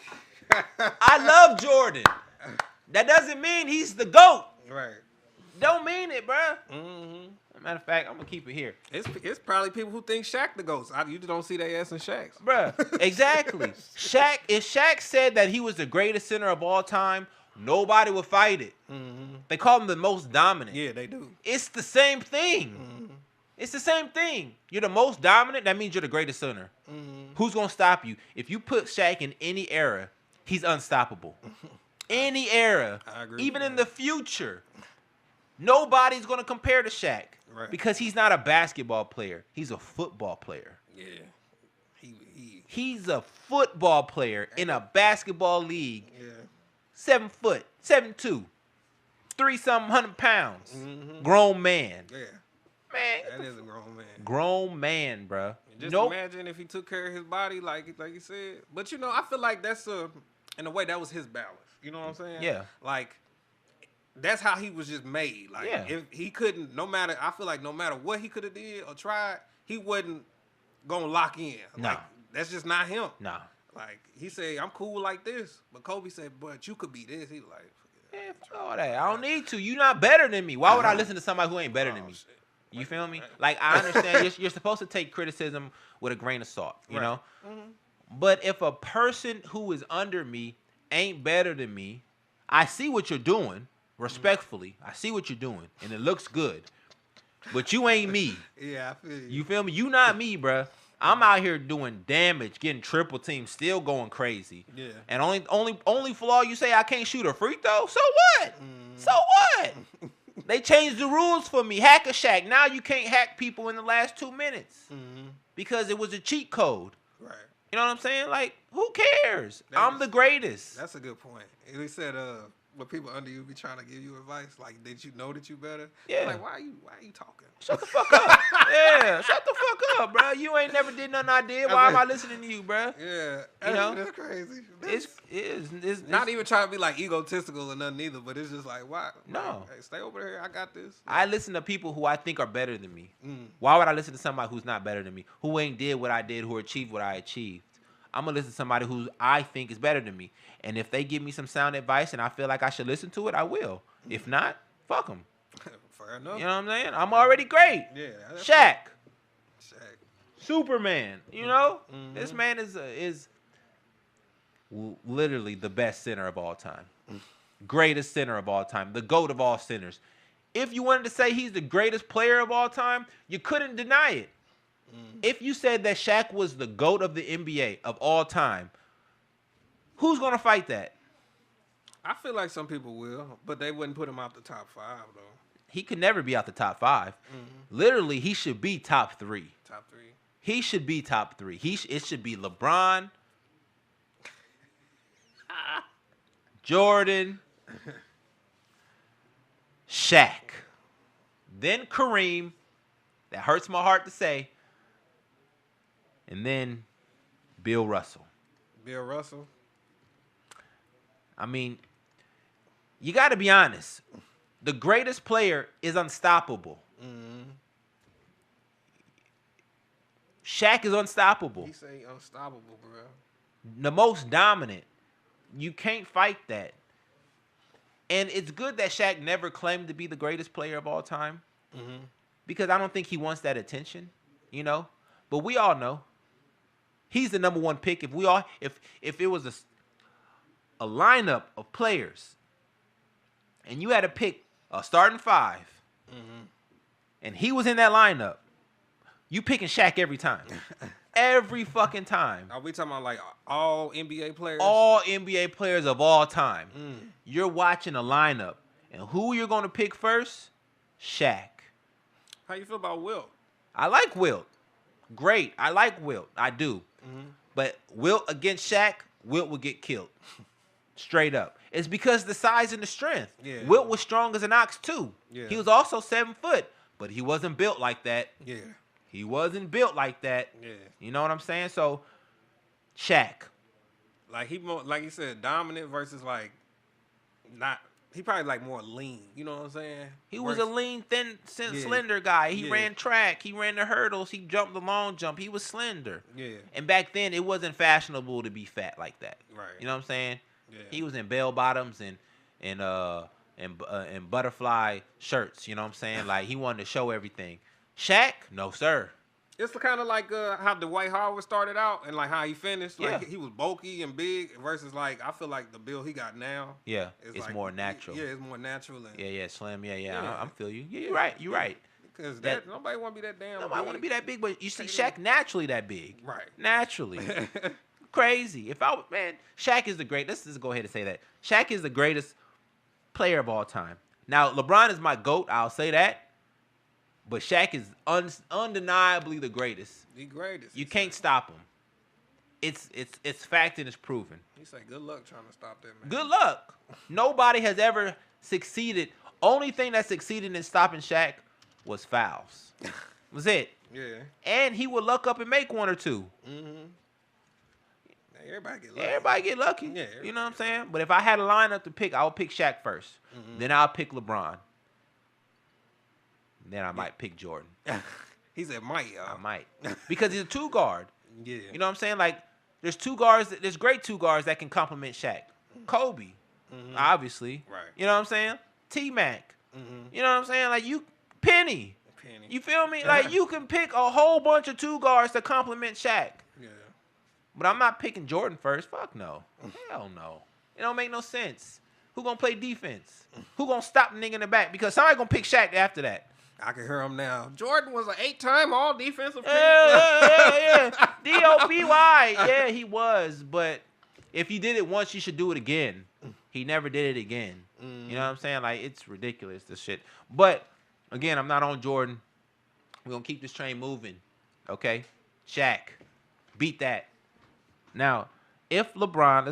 I love Jordan. That doesn't mean he's the GOAT. Right. Don't mean it, bruh. Mm-hmm. Matter of fact, I'm gonna keep it here. It's probably people who think Shaq the GOAT. You just don't see their ass in Shaq's. Bruh, exactly. Shaq, if Shaq said that he was the greatest center of all time, nobody would fight it. Mm-hmm. They call him the most dominant. Yeah, they do. It's the same thing. Mm-hmm. It's the same thing. You're the most dominant, that means you're the greatest center. Mm-hmm. Who's gonna stop you? If you put Shaq in any era, he's unstoppable. Any era. I agree Even with in that. the future. Nobody's gonna compare to Shaq. Right. Because he's not a basketball player. He's a football player. Yeah. He's a football player in a basketball league. Yeah. 7 foot, 7'2", 3-something 100 pounds. Mm-hmm. Grown man. Yeah. Man. That is a grown man. Grown man, bruh. Just imagine if he took care of his body like you said. But I feel like that's in a way that was his balance. You know what I'm saying? Yeah. Like that's how he was just made. Like if he couldn't, I feel like no matter what he could have did or tried, he wasn't gonna lock in. Nah. Like that's just not him. Nah. Like he said, I'm cool like this. But Kobe said, but you could be this. He was like, Man, fuck all that. I don't need to. You not better than me. Why would I listen to somebody who ain't better than me? shit. You feel me? Like, I understand you're supposed to take criticism with a grain of salt, you know? Mm-hmm. But if a person who is under me ain't better than me, I see what you're doing, respectfully. I see what you're doing, and it looks good. But you ain't me. Yeah, I feel you. You feel me? You not me, bruh. I'm out here doing damage, getting triple teams, still going crazy. Yeah. And only flaw you say I can't shoot a free throw? So what? So what? They changed the rules for me. Hack a Shack. Now you can't hack people in the last 2 minutes because it was a cheat code. Right. You know what I'm saying? Like, who cares? That I'm the greatest. That's a good point. He said, when people under you be trying to give you advice, like, did you know that you better? Yeah. Like, why are you talking? Shut the fuck up. Yeah, shut the fuck up, bro. You ain't never did nothing I did. Why am I listening to you, bro? Yeah. You know? That's crazy. It's Not even trying to be like egotistical or nothing either, but it's just like, why? No. Hey, stay over here. I got this. I listen to people who I think are better than me. Why would I listen to somebody who's not better than me? Who ain't did what I did, who achieved what I achieved? I'm going to listen to somebody who I think is better than me. And if they give me some sound advice and I feel like I should listen to it, I will. If not, fuck them. Fair enough. You know what I'm saying? I'm already great. Yeah. that's Shaq. Shaq. Superman. You know? This man is literally the best center of all time. Greatest center of all time. The GOAT of all centers. If you wanted to say he's the greatest player of all time, you couldn't deny it. If you said that Shaq was the GOAT of the NBA of all time, who's going to fight that? I feel like some people will, but they wouldn't put him out the top 5, though. He could never be out the top 5. Literally, he should be top 3. Top 3. He should be top 3. It should be LeBron, Jordan, Shaq, then Kareem. That hurts my heart to say. And then Bill Russell. Bill Russell? I mean, you got to be honest. The greatest player is unstoppable. Shaq is unstoppable. He say unstoppable, bro. The most dominant. You can't fight that. And it's good that Shaq never claimed to be the greatest player of all time. Because I don't think he wants that attention, you know? But we all know. He's the number 1 pick. If it was a lineup of players and you had to pick a starting 5 and he was in that lineup, you picking Shaq every time. Every fucking time. Are we talking about like all NBA players? All NBA players of all time. You're watching a lineup and who you're going to pick first? Shaq. How you feel about Wilt? I like Wilt. Great. I like Wilt. I do. But Wilt against Shaq, Wilt would get killed. Straight up. It's because the size and the strength. Yeah. Wilt was strong as an ox too. Yeah. He was also 7 foot, but he wasn't built like that. Yeah. He wasn't built like that. Yeah. You know what I'm saying? So, Shaq. Like like you said, dominant versus like not he probably like more lean. You know what I'm saying? He was a lean, thin, Yeah. slender guy. He Yeah. ran track. He ran the hurdles. He jumped the long jump. He was slender. Yeah. And back then, it wasn't fashionable to be fat like that. Right. You know what I'm saying? Yeah. He was in bell bottoms and butterfly shirts. You know what I'm saying? Like he wanted to show everything. Shaq, no sir. It's kind of like how Dwight Howard started out and like how he finished. Like Yeah. he was bulky and big versus like I feel like the build he got now. Yeah, it's like, more natural. Yeah, it's more natural. And, Yeah, slim. Yeah. Yeah. I feel you. Yeah, you're right. You're right. Because That- nobody want to be that damn. Nobody want to be that big, but you see, Take it Shaq naturally that big. Right. Naturally. Crazy. Shaq is the great. Let's just go ahead and say that. Shaq is the greatest player of all time. Now, LeBron is my GOAT. I'll say that. But Shaq is undeniably the greatest. The greatest. You can't stop him. It's fact and it's proven. He say, "Good luck trying to stop that man." Good luck. Nobody has ever succeeded. Only thing that succeeded in stopping Shaq was fouls. Was it? Yeah. And he would luck up and make one or two. Mm-hmm. Everybody get lucky. Everybody get lucky. Yeah, You know what I'm saying? But if I had a lineup to pick, I would pick Shaq 1st. Mm-hmm. Then I'll pick LeBron. Then I might pick Jordan. He said, "Might, y'all." I might. Because he's a two guard. Yeah. You know what I'm saying? Like, there's two guards. There's great two guards that can complement Shaq. Kobe, obviously. Right. You know what I'm saying? T-Mac. Mm-hmm. You know what I'm saying? Like, Penny. Penny. You feel me? Like, you can pick a whole bunch of two guards to complement Shaq. Yeah. But I'm not picking Jordan first. Fuck no. Hell no. It don't make no sense. Who gonna play defense? Who gonna stop the nigga in the back? Because somebody gonna pick Shaq after that. I can hear him now. Jordan was an 8-time all defensive team. Yeah. D-O-P-Y. Yeah, he was. But if he did it once, you should do it again. He never did it again. You know what I'm saying? Like, it's ridiculous, this shit. But, again, I'm not on Jordan. We're going to keep this train moving. Okay? Shaq. Beat that. Now, if LeBron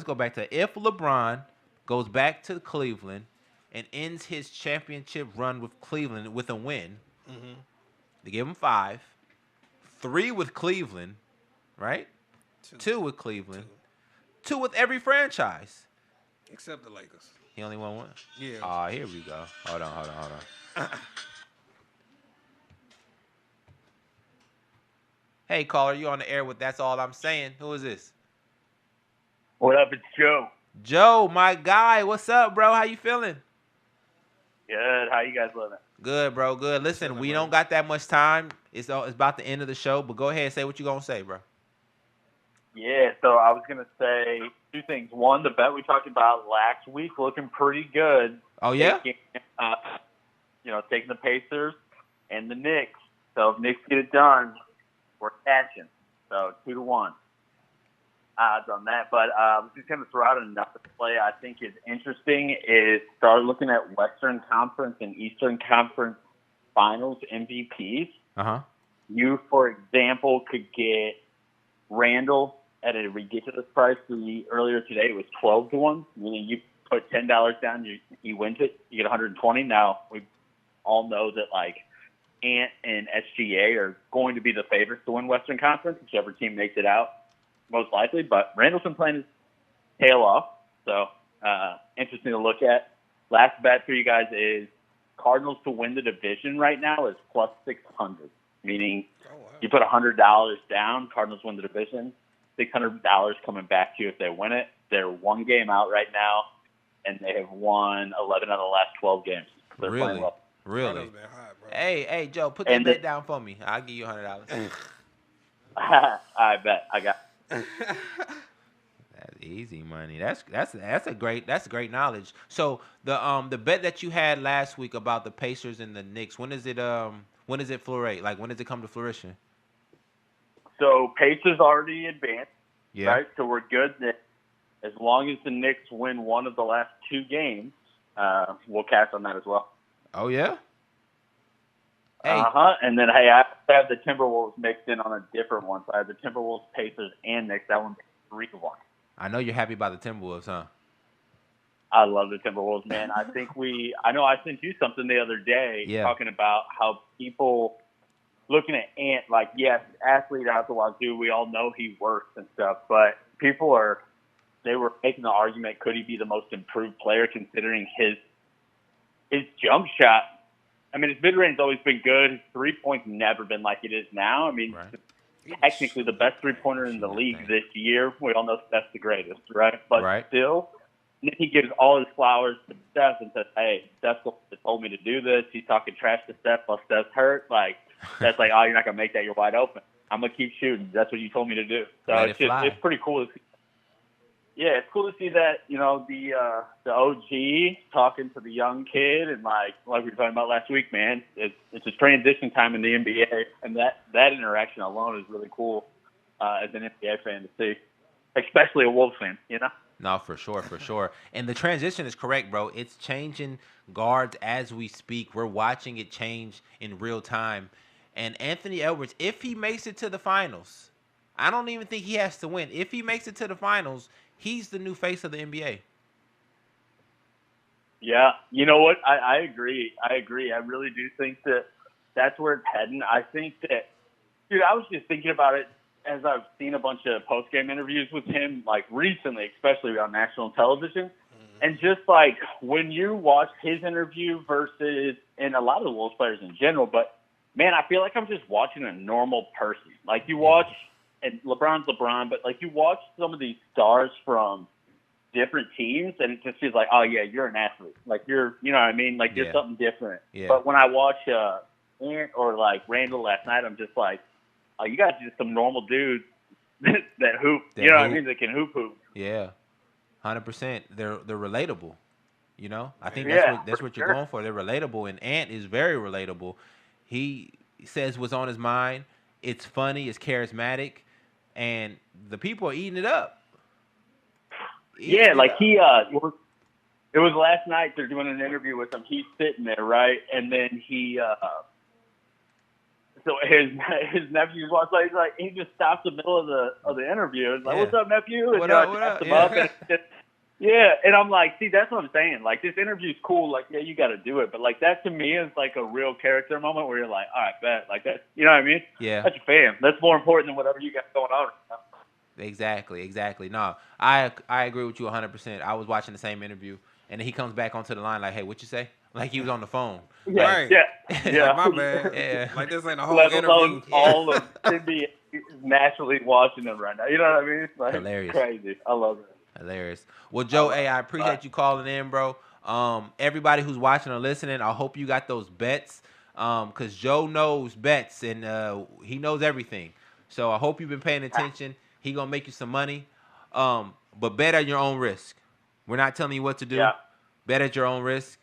goes back to Cleveland and ends his championship run with Cleveland with a win, they give him 5, 3 with Cleveland, right? 2 with Cleveland, 2 with every franchise. Except the Lakers. He only won 1. Yeah. Here we go. Hold on. Hey, caller, you on the air with That's All I'm Saying. Who is this? What up? It's Joe. Joe, my guy. What's up, bro? How you feeling? Good. How you guys living? Good, bro. Good. Listen, we don't got that much time. It's about the end of the show, but go ahead and say what you gonna say, bro. Yeah, so I was going to say 2 things. One, the bet we talked about last week looking pretty good. Oh, yeah? Taking the Pacers and the Knicks. So if Knicks get it done, we're catching. So 2-1 odds on that. But I was just going to throw out another play I think is interesting is start looking at Western Conference and Eastern Conference Finals MVPs. Uh-huh. You, for example, could get Randall at a ridiculous price. Earlier today, it was 12-1. Meaning you put $10 down, you win it, you get 120. Now we all know that like Ant and SGA are going to be the favorites to win Western Conference, whichever team makes it out most likely. But Randall's been playing his tail off, so interesting to look at. Last bet for you guys is Cardinals to win the division right now is plus 600, meaning you put $100 down, Cardinals win the division, $600 coming back to you if they win it. They're 1 game out right now, and they have won 11 out of the last 12 games. They're playing well. Really? Been hot, bro. Hey, Joe, put that bet down for me. I'll give you $100. I bet. I got That's easy money. That's great knowledge. So the bet that you had last week about the Pacers and the Knicks, when does it flourish? Like, when does it come to fruition? So Pacers already advanced, Yeah. right? So we're good. As long as the Knicks win one of the last 2 games, we'll cash on that as well. Oh yeah. Hey. And then I have the Timberwolves mixed in on a different one. So I have the Timberwolves, Pacers, and Knicks. That one's 3-1. I know you're happy about the Timberwolves, huh? I love the Timberwolves, man. I know I sent you something the other day talking about how people looking at Ant, like, yes, athlete out the wazoo, we all know he works and stuff, but they were making the argument, could he be the most improved player considering his his jump shot, I mean, his mid-range has always been good. His three-point's never been like it is now. I mean, technically the best three-pointer in the league this year. We all know Steph's the greatest, right? But still, he gives all his flowers to Steph and says, hey, Steph told me to do this. He's talking trash to Steph while Steph's hurt. Like, that's like, oh, you're not going to make that. You're wide open. I'm going to keep shooting. That's what you told me to do. So it's pretty cool to see. Yeah, it's cool to see that, you know, the OG talking to the young kid, and like we were talking about last week, man, it's a transition time in the NBA, and that interaction alone is really cool as an NBA fan to see, especially a Wolves fan, you know? No, for sure. And the transition is correct, bro. It's changing guards as we speak. We're watching it change in real time. And Anthony Edwards, if he makes it to the finals, I don't even think he has to win. If he makes it to the finals, he's the new face of the NBA. Yeah, you know what? I agree. I really do think that that's where it's heading. I think that, dude, I was just thinking about it as I've seen a bunch of post-game interviews with him, like recently, especially on national television. And just like when you watch his interview versus, and a lot of the Wolves players in general, but man, I feel like I'm just watching a normal person. Like you watch, and LeBron's LeBron, but like you watch some of these stars from different teams, and it just feels like, oh yeah, you're an athlete. Like you're, you know what I mean? Like you're something different. Yeah. But when I watch Ant or like Randall last night, I'm just like, oh, you guys are just some normal dudes that hoop. You know what I mean? That can hoop. Yeah, 100%. They're relatable. You know, I think that's what you're going for. They're relatable, and Ant is very relatable. He says what's on his mind. It's funny. It's charismatic, and the people are eating it up. It was last night. They're doing an interview with him. He's sitting there, right, and then so his nephew's watching. He's like, he just stops in the middle of the interview. He's like, "What's up, nephew?" And what up? Yeah, and I'm like, see, that's what I'm saying. Like, this interview's cool. Like, yeah, you got to do it. But, like, that to me is, like, a real character moment where you're like, all right, bet. Like, that's, you know what I mean? Yeah. That's your fan. That's more important than whatever you got going on. Exactly. No, I agree with you 100%. I was watching the same interview, and then he comes back onto the line like, hey, what you say? Like, he was on the phone. Yeah. Right. Yeah. Like, my bad. Yeah. Like, this ain't a whole interview. interview. All of NBA naturally watching them right now. You know what I mean? Like, hilarious. Crazy. I love it. Hilarious. Well, Joe, I appreciate you calling in, bro. Everybody who's watching or listening, I hope you got those bets, because Joe knows bets, and he knows everything. So I hope you've been paying attention. He going to make you some money, but bet at your own risk. We're not telling you what to do. Yeah. Bet at your own risk.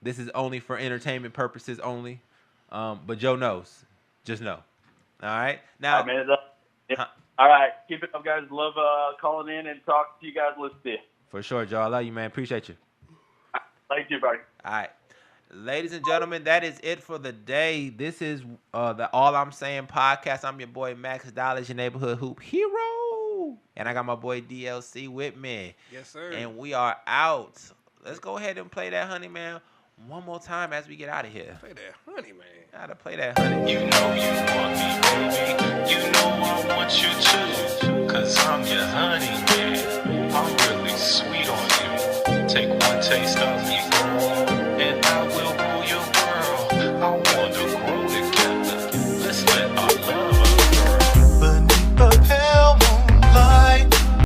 This is only for entertainment purposes only, but Joe knows. Just know. All right? Now, all right, keep it up, guys. Love calling in and talking to you guys. Let's see. For sure, Joe. I love you, man. Appreciate you. Thank you, buddy. All right. Ladies and gentlemen, that is it for the day. This is the All I'm Saying podcast. I'm your boy, Max Dollars, your neighborhood hoop hero. And I got my boy DLC with me. Yes, sir. And we are out. Let's go ahead and play that Honey Man one more time as we get out of here. Play that Honey Man. Gotta play that Honey. You know you want me, baby. You know I want you too. Cause I'm your honey man. I'm really sweet on you. Take one taste of me, girl.